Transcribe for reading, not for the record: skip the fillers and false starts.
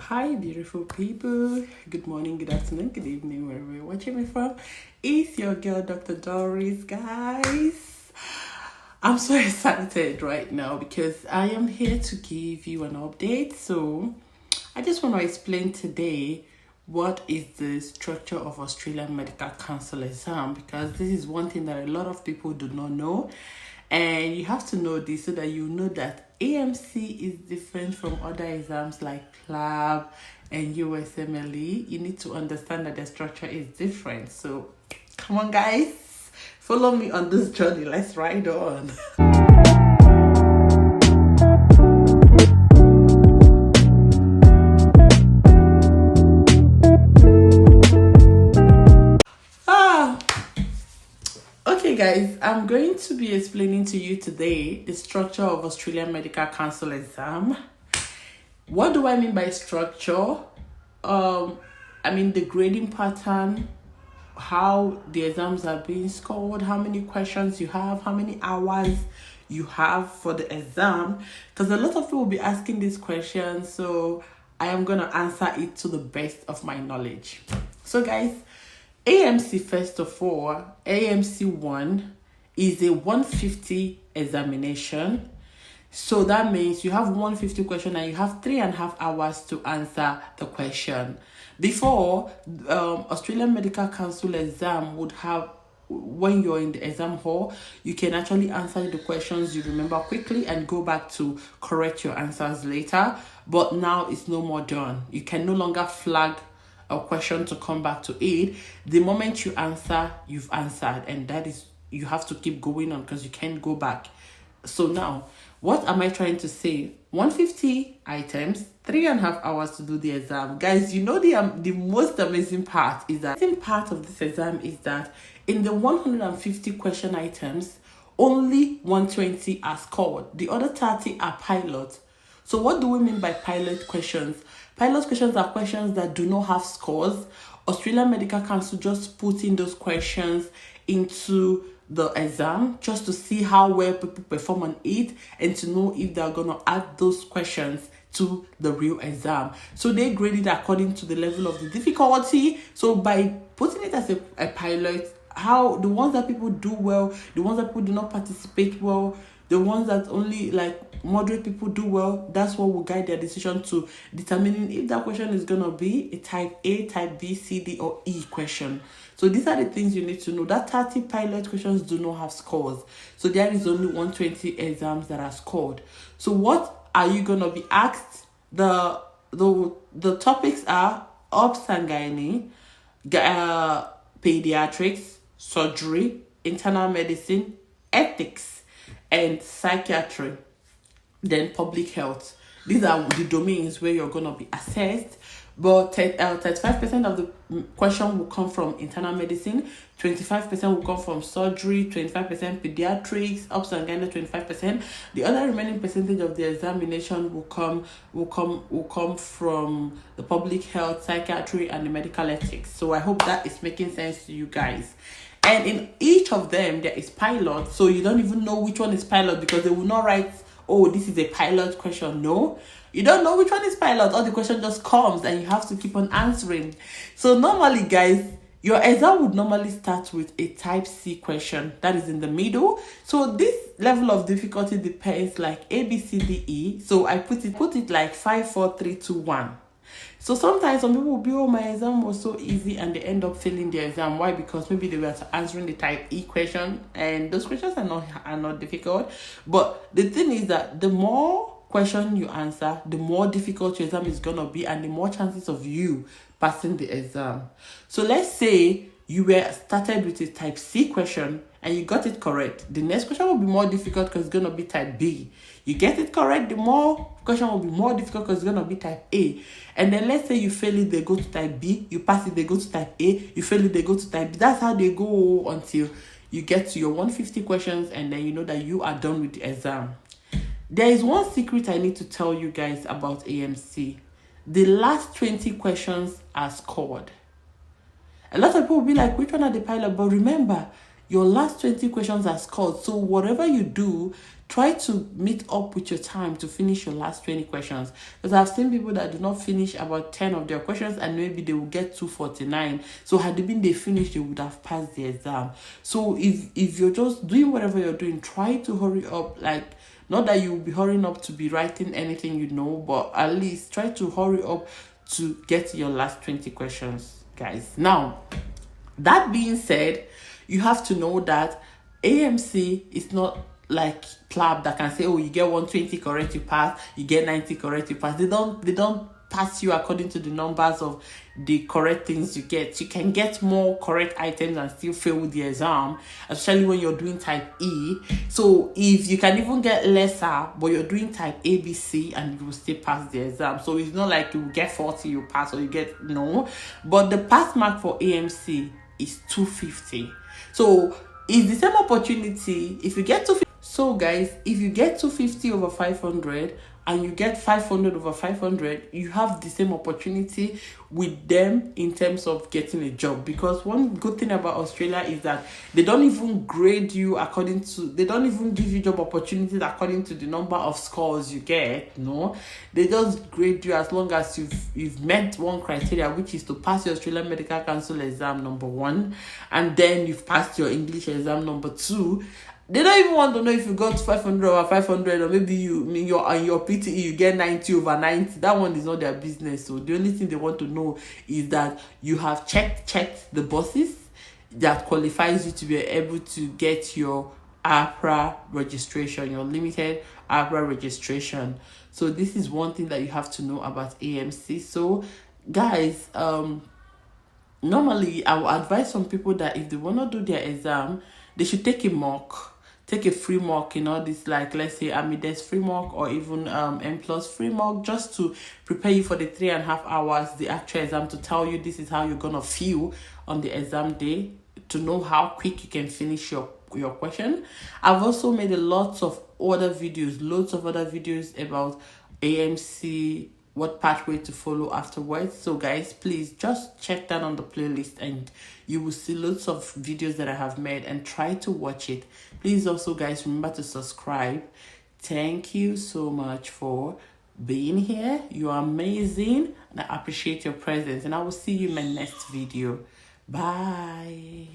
Hi, beautiful people. Good morning, good afternoon, good evening, wherever you're watching me from. It's your girl, Dr. Doris, guys. I'm so excited right now because I am here to give you an update. So, I just want to explain today what is the structure of Australian Medical Council exam, because this is one thing that a lot of people do not know, and you have to know this so that you know that AMC is different from other exams like PLAB and USMLE. You need to understand that the structure is different. So come on, guys, follow me on this journey. Let's ride on. Ah, okay, guys, I'm going to be explaining to you today the structure of Australian Medical Council exam. What do I mean by structure? I mean the grading pattern, how the exams are being scored, how many questions you have, how many hours you have for the exam. Because a lot of people will be asking these questions, so I am going to answer it to the best of my knowledge. So, guys, AMC, first of all, AMC 1 is a 150 examination. So that means you have 150 question and you have 3.5 hours to answer the question. Before, Australian Medical Council exam would have, when you're in the exam hall, you can actually answer the questions you remember quickly and go back to correct your answers later. But now it's no more done. You can no longer flag a question to come back to it. The moment you answer, you've answered, and that is, you have to keep going on because you can't go back. So now, what am I trying to say? 150 items, 3.5 hours to do the exam. Guys, you know the most amazing part is that the amazing part of this exam is that in the 150 question items, only 120 are scored. The other 30 are pilot. So what do we mean by pilot questions? Pilot questions are questions that do not have scores. Australian Medical Council just put in those questions into the exam just to see how well people perform on it and to know if they're going to add those questions to the real exam. So they grade it according to the level of the difficulty. So by putting it as a pilot, how the ones that people do well, the ones that people do not participate well, the ones that only like moderate people do well, that's what will guide their decision to determining if that question is going to be a type A, type B, C, D, or E question. So these are the things you need to know. That 30 pilot questions do not have scores. So there is only 120 exams that are scored. So what are you going to be asked? The topics are obs and gynae, pediatrics, surgery, internal medicine, ethics, and psychiatry, then public health. These are the domains where you're going to be assessed. But 35% of the question will come from internal medicine, 25% will come from surgery, 25% pediatrics, obs and gynae 25%. The other remaining percentage of the examination will come from the public health, psychiatry, and the medical ethics. So I hope that is making sense to you guys. And in each of them, there is pilot. So you don't even know which one is pilot because they will not write, oh, this is a pilot question. No, you don't know which one is pilot. All the question just comes and you have to keep on answering. So normally, guys, your exam would normally start with a type C question that is in the middle. So this level of difficulty depends like A, B, C, D, E. So I put it like 5, 4, 3, 2, 1. So sometimes some people will be, oh, my exam was so easy, and they end up failing the exam. Why? Because maybe they were answering the type E question, and those questions are not difficult. But the thing is that the more question you answer, the more difficult your exam is gonna be, and the more chances of you passing the exam. So let's say you were started with a type C question and you got it correct. The next question will be more difficult because it's going to be type B. You get it correct, the more question will be more difficult because it's going to be type A. And then let's say you fail it, they go to type B. You pass it, they go to type A. You fail it, they go to type B. That's how they go until you get to your 150 questions, and then you know that you are done with the exam. There is one secret I need to tell you guys about AMC. The last 20 questions are scored. A lot of people will be like, which one are the pilot? But remember, your last 20 questions are scored. So whatever you do, try to meet up with your time to finish your last 20 questions. Because I've seen people that do not finish about 10 of their questions and maybe they will get 249. So had they finished, they would have passed the exam. So if you're just doing whatever you're doing, try to hurry up. Like, not that you will be hurrying up to be writing anything you know, but at least try to hurry up to get your last 20 questions, guys. Now, that being said, you have to know that AMC is not like PLAB that can say, oh, you get 120 correct, you pass, you get 90 correct, you pass. They don't pass you according to the numbers of the correct things you get. You can get more correct items and still fail with the exam, especially when you're doing type E. So if you can even get lesser, but you're doing type ABC and you will still pass the exam. So it's not like you get 40, you pass, or you get no. But the pass mark for AMC is 250. So it's the same opportunity if you get 250. So guys, if you get 250 over 500 and you get 500 over 500, you have the same opportunity with them in terms of getting a job. Because one good thing about Australia is that they don't even grade you they don't even give you job opportunities according to the number of scores you get. No, they just grade you as long as you've met one criteria, which is to pass your Australian Medical Council exam, number 1, and then you've passed your English exam, number 2. They don't even want to know if you got 500 over 500, or maybe your PTE you get 90 over 90. That one is not their business. So the only thing they want to know is that you have checked the boxes that qualifies you to be able to get your APRA registration, your limited APRA registration. So this is one thing that you have to know about AMC. So guys, normally I will advise some people that if they want to do their exam, they should take a mock. Take a free mock, this, like, let's say Amides free mock, or even M+ free mock, just to prepare you for the 3.5 hours, the actual exam, to tell you this is how you're gonna feel on the exam day, to know how quick you can finish your question. I've also made loads of other videos about AMC, what pathway to follow afterwards. So guys, please just check that on the playlist and you will see lots of videos that I have made, and try to watch it. Please also, guys, remember to subscribe. Thank you so much for being here. You are amazing and I appreciate your presence, and I will see you in my next video. Bye.